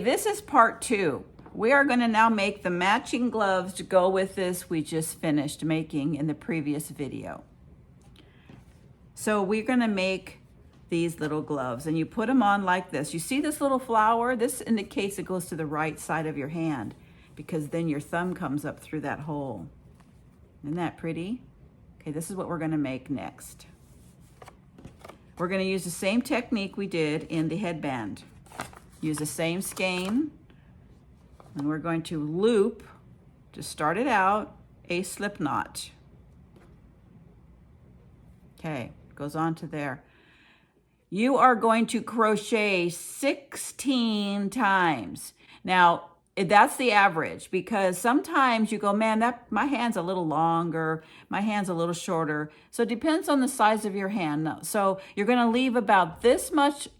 This is part 2. We are going to now make the matching gloves to go with this we just finished making in the previous video. So we're going to make these little gloves, and you put them on like this. You see this little flower? This indicates it goes to the right side of your hand, because then your thumb comes up through that hole. Isn't that pretty? Okay, this is what we're going to make next. We're going to use the same technique we did in the headband. Use the same skein, and we're going to loop, to start it out, a slip knot. Okay, goes on to there. You are going to crochet 16 times. Now, that's the average, because sometimes you go, man, my hand's a little longer, my hand's a little shorter. So it depends on the size of your hand. So you're going to leave about this much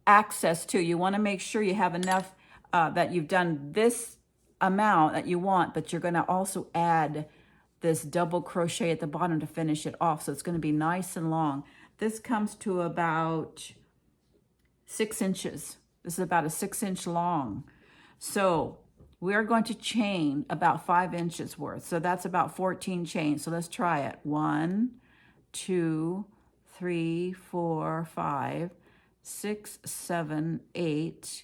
access to. You want to make sure you have enough that you've done this amount that you want, but you're going to also add this double crochet at the bottom to finish it off. So it's going to be nice and long. This comes to about 6 inches. This is about a 6-inch long. So we're going to chain about 5 inches worth. So that's about 14 chains. So let's try it. 1, 2, 3, 4, 5, 6, 7, 8,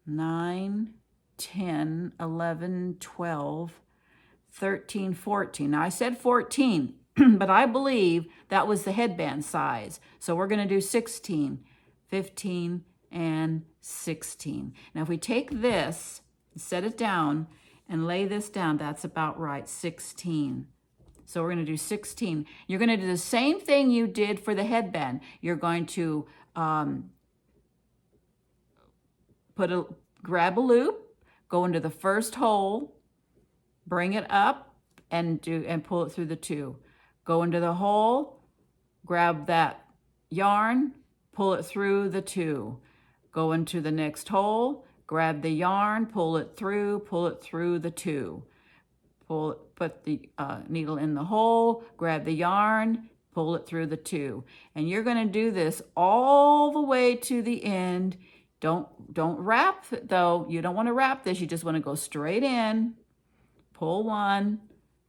9, 10, 11, 12, 13, 14. Now I said 14, but I believe that was the headband size. So we're going to do 16, 15, and 16. Now if we take this, set it down, and lay this down, that's about right, 16. So we're going to do 16. You're going to do the same thing you did for the headband. You're going to grab a loop, go into the first hole, bring it up, and pull it through the 2. Go into the hole, grab that yarn, pull it through the 2. Go into the next hole, grab the yarn, pull it through the 2. Put the needle in the hole, grab the yarn, pull it through the 2. And you're going to do this all the way to the end. Don't wrap it though. You don't want to wrap this. You just want to go straight in, pull 1,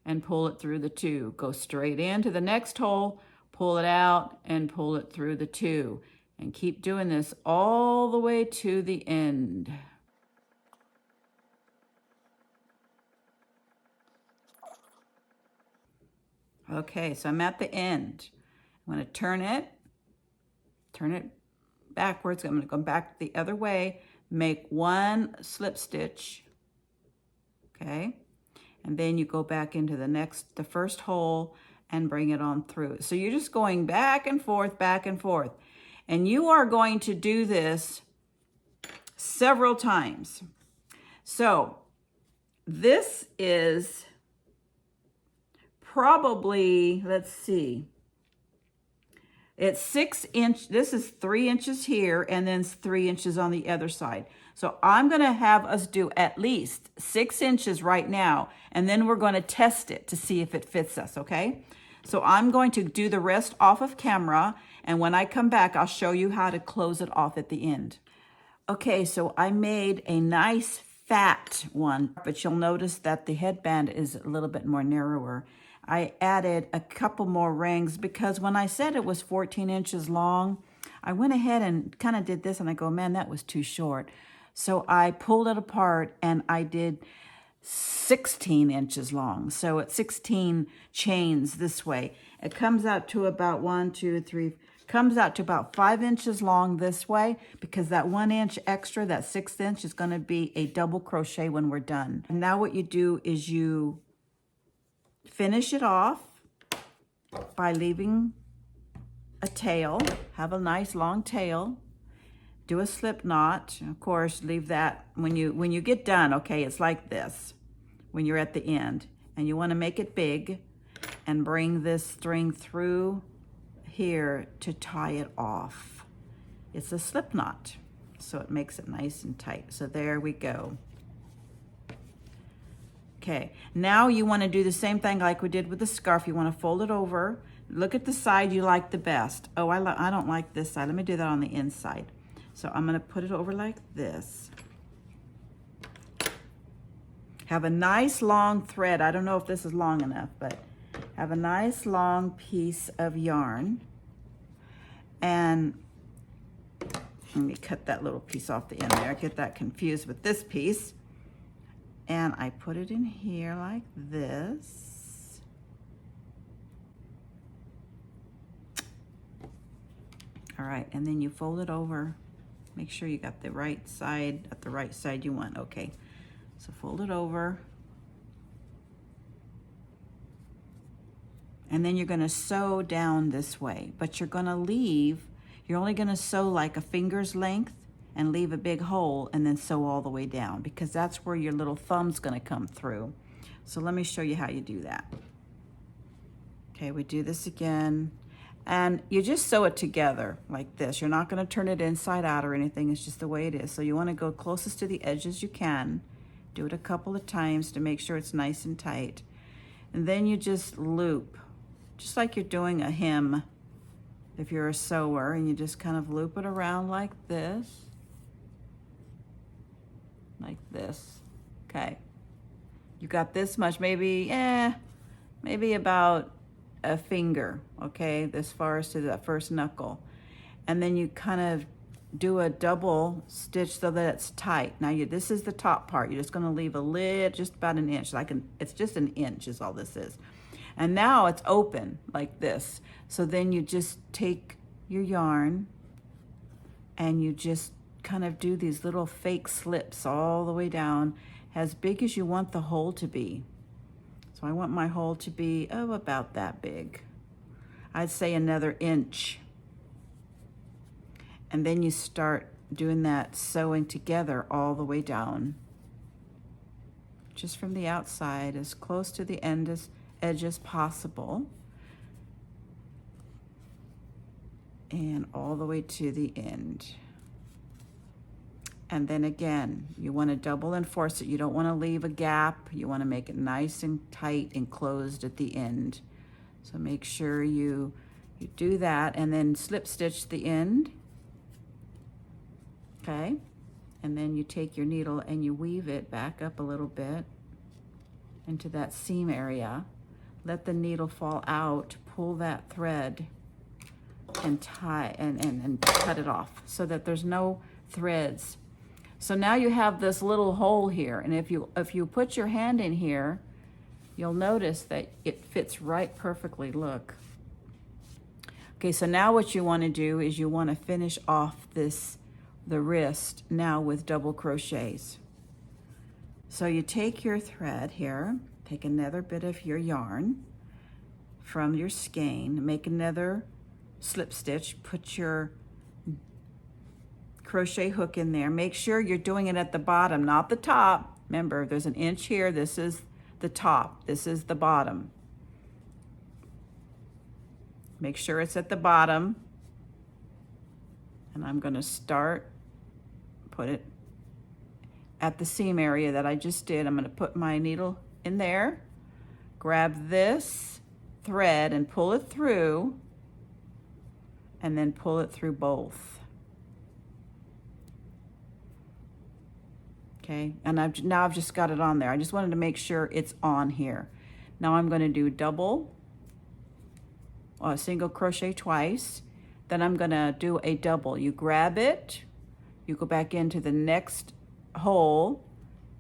and pull it through the 2. Go straight into the next hole, pull it out, and pull it through the 2. And keep doing this all the way to the end. Okay, so I'm at the end. I'm going to turn it backwards. I'm going to go back the other way, make 1 slip stitch, okay? And then you go back into the first hole and bring it on through. So you're just going back and forth, back and forth. And you are going to do this several times. So this is probably, let's see, it's 6 inch, this is 3 inches here, and then 3 inches on the other side. So I'm going to have us do at least 6 inches right now, and then we're going to test it to see if it fits us, okay? So I'm going to do the rest off of camera, and when I come back, I'll show you how to close it off at the end. Okay, so I made a nice fat one, but you'll notice that the headband is a little bit more narrower. I added a couple more rings because when I said it was 14 inches long, I went ahead and kind of did this, and I go, man, that was too short. So I pulled it apart and I did 16 inches long. So it's 16 chains this way. It comes out to about 1, 2, 3, comes out to about 5 inches long this way, because that 1 inch extra, that 6th inch, is going to be a double crochet when we're done. And now what you do is you finish it off by leaving a tail. Have a nice long tail. Do a slip knot. Of course, leave that when you get done, okay, it's like this when you're at the end. And you want to make it big and bring this string through here to tie it off. It's a slip knot, so it makes it nice and tight. So there we go. Okay, now you want to do the same thing like we did with the scarf. You want to fold it over. Look at the side you like the best. Oh, I don't like this side. Let me do that on the inside. So I'm going to put it over like this. Have a nice long thread. I don't know if this is long enough, but have a nice long piece of yarn. And let me cut that little piece off the end there. I get that confused with this piece. And I put it in here like this. All right, and then you fold it over. Make sure you got the right side at the right side you want. Okay, so fold it over. And then you're gonna sew down this way, but you're only gonna sew like a finger's length and leave a big hole and then sew all the way down, because that's where your little thumb's gonna come through. So let me show you how you do that. Okay, we do this again. And you just sew it together like this. You're not gonna turn it inside out or anything, it's just the way it is. So you wanna go closest to the edge as you can. Do it a couple of times to make sure it's nice and tight. And then you just loop, just like you're doing a hem if you're a sewer, and you just kind of loop it around like this. Like this, okay. You got this much, maybe about a finger, okay, as far as to that first knuckle. And then you kind of do a double stitch so that it's tight. Now this is the top part. You're just gonna leave a lid, just about an inch. It's just an inch is all this is. And now it's open like this. So then you just take your yarn and you just kind of do these little fake slips all the way down, as big as you want the hole to be. So I want my hole to be, about that big. I'd say another inch. And then you start doing that sewing together all the way down. Just from the outside, as close to the edge as possible. And all the way to the end. And then again, you want to double enforce it. You don't want to leave a gap. You want to make it nice and tight and closed at the end. So make sure you do that, and then slip stitch the end. Okay, and then you take your needle and you weave it back up a little bit into that seam area. Let the needle fall out, pull that thread and tie and cut it off so that there's no threads. So now you have this little hole here, and if you put your hand in here, you'll notice that it fits right perfectly, look. Okay, so now what you want to do is you want to finish off the wrist now with double crochets. So you take your thread here, take another bit of your yarn from your skein, make another slip stitch, put your crochet hook in there. Make sure you're doing it at the bottom, not the top. Remember, there's an inch here. This is the top. This is the bottom. Make sure it's at the bottom. And I'm going to put it at the seam area that I just did. I'm going to put my needle in there, grab this thread and pull it through, and then pull it through both. Okay, and now I've just got it on there. I just wanted to make sure it's on here. Now I'm going to do single crochet twice. Then I'm going to do a double. You grab it, you go back into the next hole,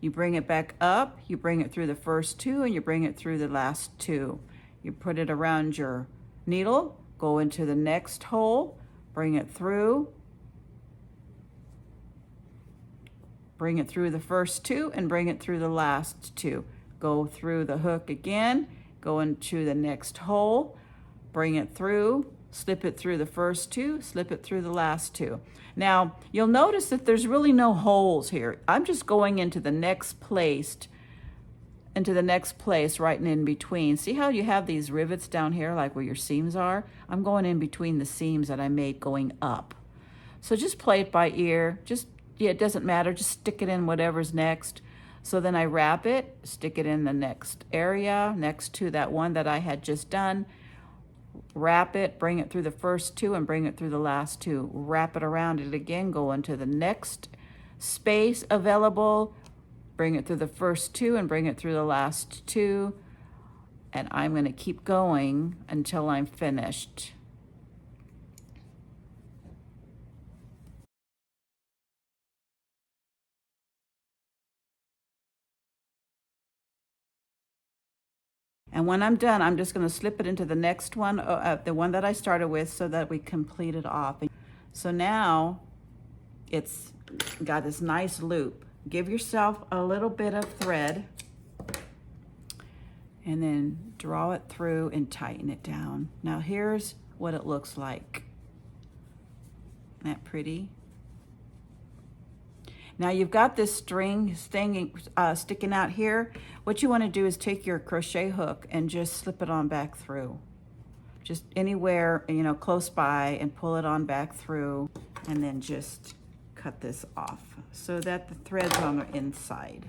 you bring it back up, you bring it through the first two, and you bring it through the last two. You put it around your needle, go into the next hole, bring it through, bring it through the first two, and bring it through the last two. Go through the hook again, go into the next hole, bring it through, slip it through the first two, slip it through the last two. Now, you'll notice that there's really no holes here. I'm just going into the next place right in between. See how you have these rivets down here, like where your seams are? I'm going in between the seams that I made going up. So just play it by ear. It doesn't matter, just stick it in whatever's next. So then I wrap it, stick it in the next area, next to that one that I had just done, wrap it, bring it through the first two and bring it through the last two. Wrap it around it again, go into the next space available, bring it through the first two and bring it through the last two. And I'm going to keep going until I'm finished. And when I'm done, I'm just going to slip it into the next one, the one that I started with, so that we complete it off. So now it's got this nice loop. Give yourself a little bit of thread and then draw it through and tighten it down. Now here's what it looks like. Isn't that pretty? Now you've got this string sticking out here. What you want to do is take your crochet hook and just slip it on back through. Just anywhere, you know, close by, and pull it on back through, and then just cut this off so that the thread's on the inside.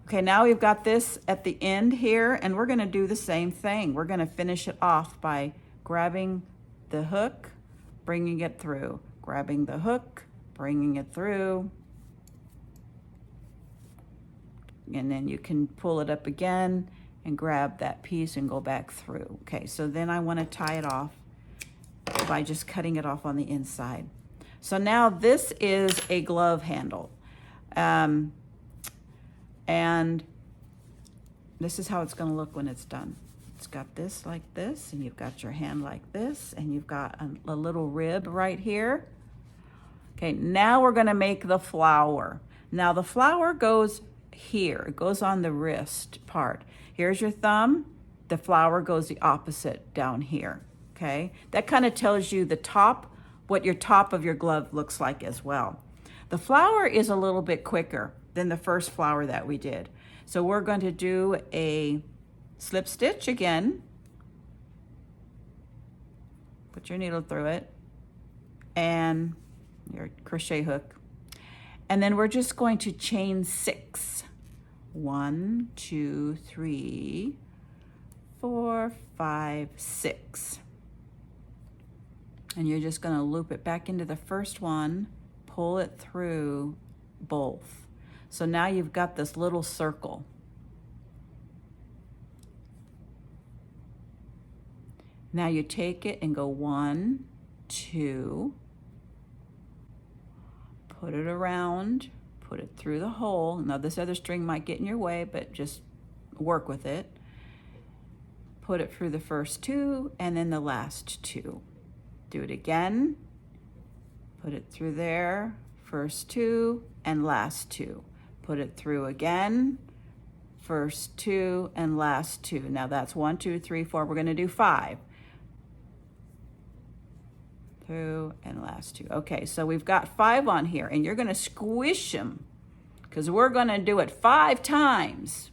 Okay, now we've got this at the end here, and we're going to do the same thing. We're going to finish it off by grabbing the hook, bringing it through, grabbing the hook, bringing it through, and then you can pull it up again and grab that piece and go back through. Okay, so then I want to tie it off by just cutting it off on the inside. So now this is a glove handle. And this is how it's going to look when it's done. It's got this like this, and you've got your hand like this, and you've got a little rib right here. Okay, now we're going to make the flower. Now the flower goes here. It goes on the wrist part. Here's your thumb. The flower goes the opposite down here. Okay, that kind of tells you the top, what your top of your glove looks like as well. The flower is a little bit quicker than the first flower that we did. So we're going to do a slip stitch again. Put your needle through it and your crochet hook. And then we're just going to chain 6. 1, 2, 3, 4, 5, 6. And you're just going to loop it back into the first one, pull it through both. So now you've got this little circle. Now you take it and go 1, 2, put it around, put it through the hole. Now this other string might get in your way, but just work with it. Put it through the first 2 and then the last 2. Do it again. Put it through there, first 2 and last 2. Put it through again, first 2 and last 2. Now that's 1, 2, 3, 4. We're going to do 5. Through and last 2. Okay, so we've got 5 on here, and you're going to squish them because we're going to do it 5 times.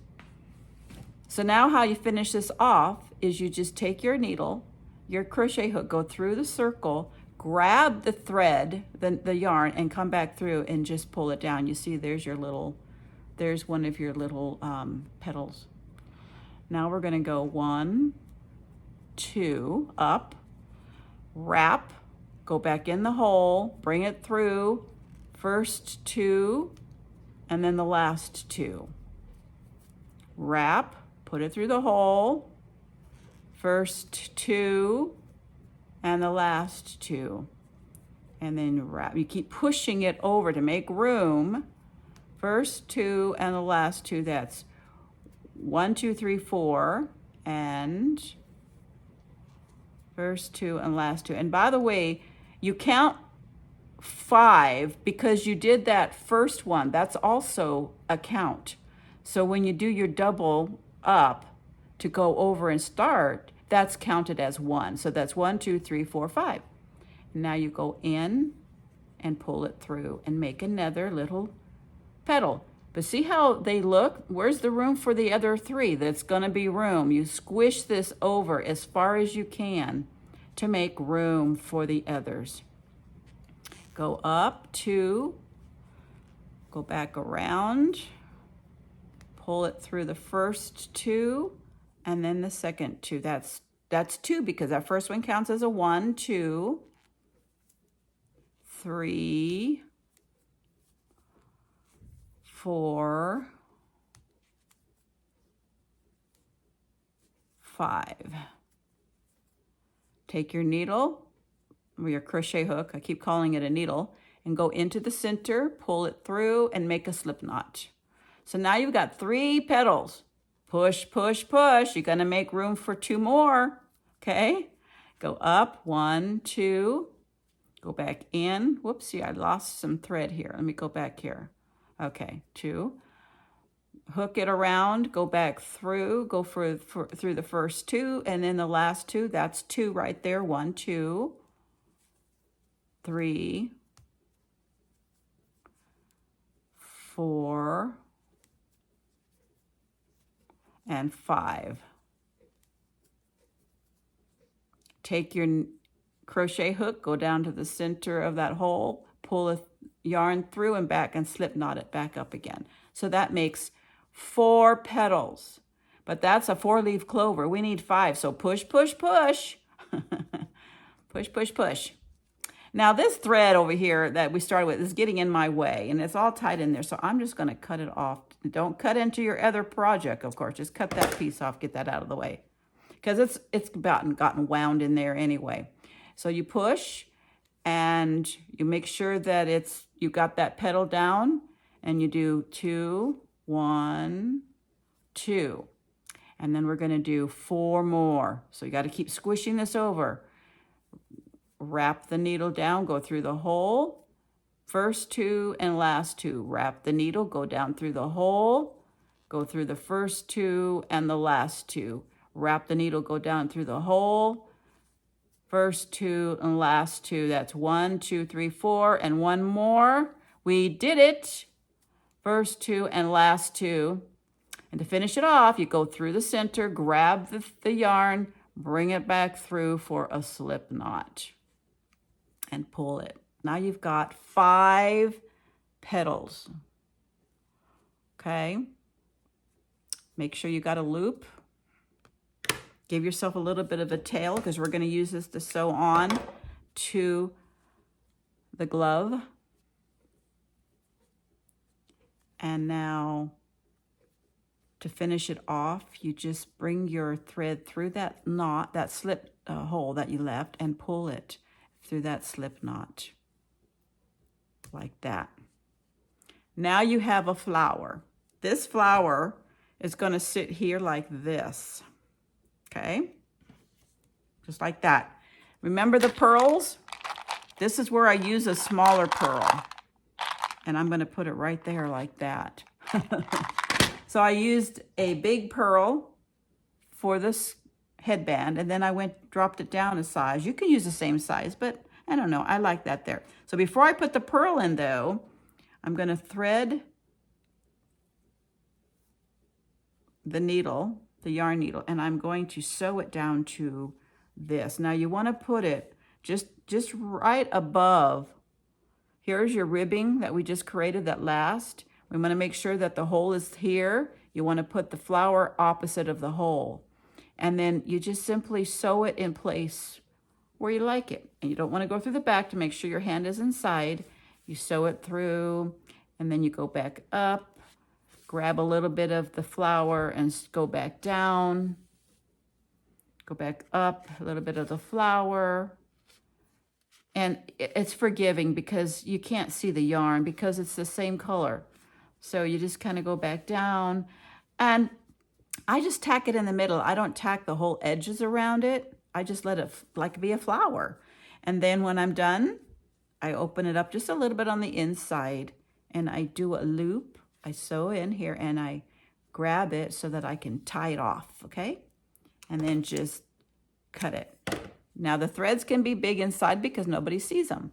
So now how you finish this off is you just take your needle, your crochet hook, go through the circle, grab the thread, the yarn, and come back through and just pull it down. You see there's your little, there's one of your little petals. Now we're going to go 1, 2, up, wrap, go back in the hole, bring it through, first 2, and then the last 2. Wrap, put it through the hole, first 2, and the last 2. And then wrap. You keep pushing it over to make room. First 2 and the last 2, that's 1, 2, 3, 4, and first 2 and last 2. And by the way, you count 5 because you did that first one. That's also a count. So when you do your double up to go over and start, that's counted as 1. So that's 1, 2, 3, 4, 5. Now you go in and pull it through and make another little petal. But see how they look? Where's the room for the other 3? That's going to be room. You squish this over as far as you can to make room for the others. Go up 2, go back around, pull it through the first 2, and then the second 2. That's That's 2 because that first one counts as a 1, 2, 3, 4, 5. Take your needle or your crochet hook, I keep calling it a needle, and go into the center, pull it through, and make a slip knot. So now you've got 3 petals. Push, push, push. You're going to make room for 2 more. Okay? Go up, 1, 2. Go back in. Whoopsie, I lost some thread here. Let me go back here. Okay, 2. Hook it around, go back through, go through the first 2, and then the last 2, that's 2 right there. 1, 2, 3, 4, and 5. Take your crochet hook, go down to the center of that hole, pull a yarn through and back and slip knot it back up again. So that makes 4 petals, but that's a 4-leaf clover. We need 5, so push, push, push. Push, push, push. Now this thread over here that we started with is getting in my way, and it's all tied in there, so I'm just going to cut it off. Don't cut into your other project, of course. Just cut that piece off, get that out of the way, because it's gotten wound in there anyway. So you push, and you make sure that you got that petal down, and you do 2, 1, 2. And then we're going to do 4 more. So you got to keep squishing this over. Wrap the needle down, go through the hole. First 2 and last 2. Wrap the needle, go down through the hole. Go through the first 2 and the last 2. Wrap the needle, go down through the hole. First 2 and last 2. That's 1, 2, 3, 4, and 1 more. We did it. First 2 and last 2. And to finish it off, you go through the center, grab the yarn, bring it back through for a slip knot, and pull it. Now you've got 5 petals. Okay? Make sure you got a loop. Give yourself a little bit of a tail because we're going to use this to sew on to the glove. And now to finish it off, you just bring your thread through that knot, that slip hole that you left, and pull it through that slip knot like that. Now you have a flower. This flower is going to sit here like this. Okay? Just like that. Remember the pearls? This is where I use a smaller pearl. And I'm going to put it right there like that. So I used a big pearl for this headband, and then I dropped it down a size. You can use the same size, but I don't know. I like that there. So before I put the pearl in, though, I'm going to thread the needle, the yarn needle, and I'm going to sew it down to this. Now you want to put it just right above. Here's your ribbing that we just created, that last. We want to make sure that the hole is here. You want to put the flower opposite of the hole. And then you just simply sew it in place where you like it. And you don't want to go through the back to make sure your hand is inside. You sew it through, and then you go back up, grab a little bit of the flower and go back down. Go back up, a little bit of the flower. And it's forgiving because you can't see the yarn because it's the same color. So you just kind of go back down, and I just tack it in the middle. I don't tack the whole edges around it. I just let it like be a flower. And then when I'm done, I open it up just a little bit on the inside, and I do a loop. I sew in here, and I grab it so that I can tie it off, okay? And then just cut it. Now the threads can be big inside because nobody sees them.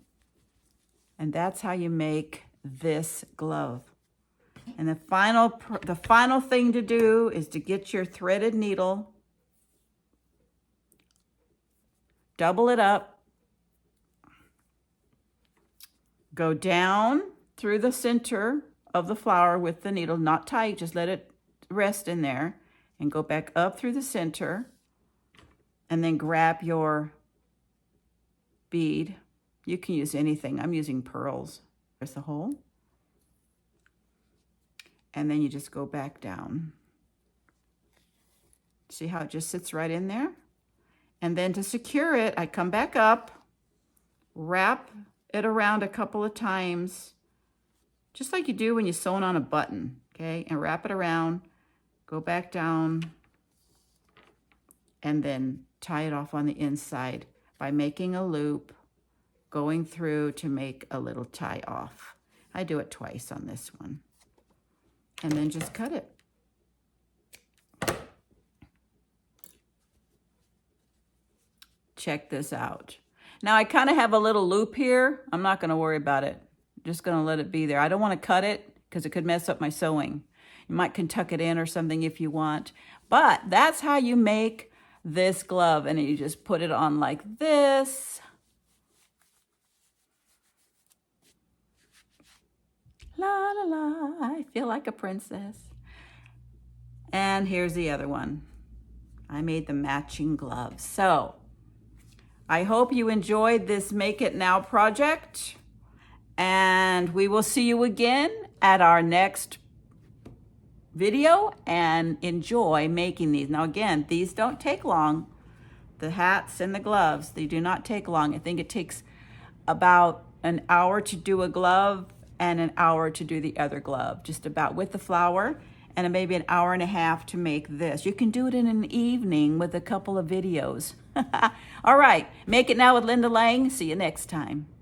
And that's how you make this glove. And the final thing to do is to get your threaded needle, double it up, go down through the center of the flower with the needle, not tight, just let it rest in there, and go back up through the center, and then grab your bead. You can use anything. I'm using pearls. There's the hole. And then you just go back down. See how it just sits right in there? And then to secure it, I come back up, wrap it around a couple of times, just like you do when you sew on a button, okay? And wrap it around, go back down, and then tie it off on the inside by making a loop, going through to make a little tie off. I do it twice on this one. And then just cut it. Check this out. Now I kind of have a little loop here. I'm not going to worry about it. I'm just going to let it be there. I don't want to cut it because it could mess up my sewing. You might can tuck it in or something if you want. But that's how you make this glove. And you just put it on like this. La la la, I feel like a princess. And here's the other one. I made the matching gloves. So I hope you enjoyed this Make It Now project, and we will see you again at our next video, and enjoy making these. Now again, these don't take long. The hats and the gloves, they do not take long. I think it takes about an hour to do a glove and an hour to do the other glove, just about, with the flower, and maybe an hour and a half to make this. You can do it in an evening with a couple of videos. All right, Make It Now with Linda Lang. See you next time.